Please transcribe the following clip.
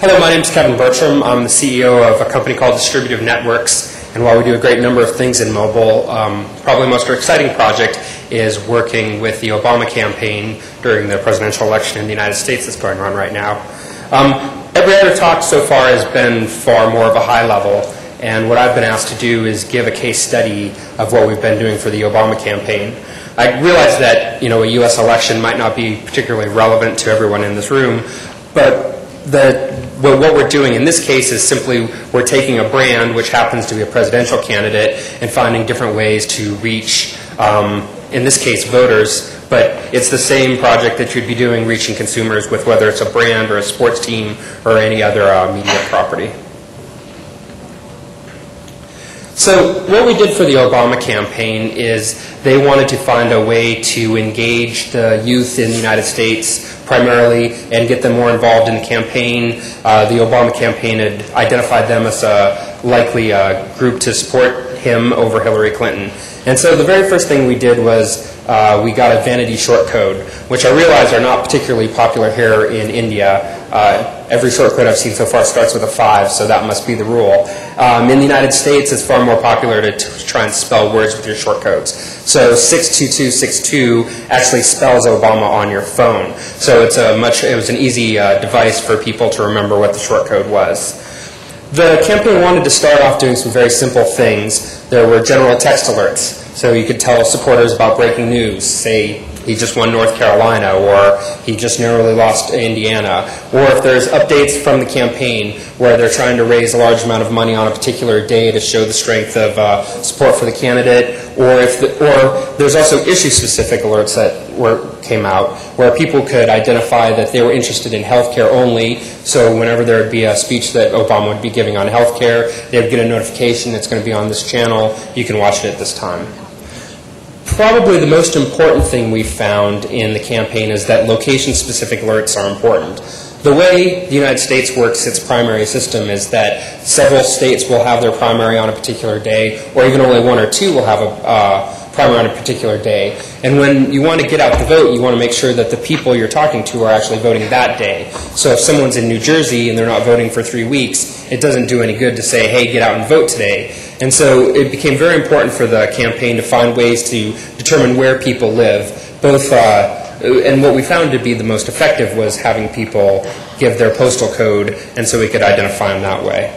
Hello, my name is Kevin Bertram. I'm the CEO of a company called Distributive Networks. And while we do a great number of things in mobile, probably the most exciting project is working with the Obama campaign during the presidential election in the United States that's going on right now. Every other talk so far has been far more of a high level. And what I've been asked to do is give a case study of what we've been doing for the Obama campaign. I realize that, a U.S. election might not be particularly relevant to everyone in this room, but what we're doing in this case is simply we're taking a brand, which happens to be a presidential candidate, and finding different ways to reach, in this case, voters. But it's the same project that you'd be doing reaching consumers with, whether it's a brand or a sports team or any other media property. So what we did for the Obama campaign is they wanted to find a way to engage the youth in the United States primarily and get them more involved in the campaign. The Obama campaign had identified them as a likely group to support him over Hillary Clinton. And so the very first thing we did was we got a vanity short code, which I realize are not particularly popular here in India. Every short code I've seen so far starts with a 5, so that must be the rule. In the United States, it's far more popular to try and spell words with your short codes. So 62262 actually spells Obama on your phone. So it was an easy device for people to remember what the short code was. The campaign wanted to start off doing some very simple things. There were general text alerts. So you could tell supporters about breaking news, say he just won North Carolina, or he just narrowly lost Indiana, or if there's updates from the campaign where they're trying to raise a large amount of money on a particular day to show the strength of support for the candidate, or there's also issue-specific alerts that came out where people could identify that they were interested in healthcare only. So whenever there would be a speech that Obama would be giving on healthcare, they would get a notification it's going to be on this channel. You can watch it at this time. Probably the most important thing we found in the campaign is that location-specific alerts are important. The way the United States works its primary system is that several states will have their primary on a particular day, or even only one or two will have a primary on a particular day. And when you want to get out the vote, you want to make sure that the people you're talking to are actually voting that day. So if someone's in New Jersey and they're not voting for 3 weeks, it doesn't do any good to say, hey, get out and vote today. And so it became very important for the campaign to find ways to determine where people live. And what we found to be the most effective was having people give their postal code, and so we could identify them that way.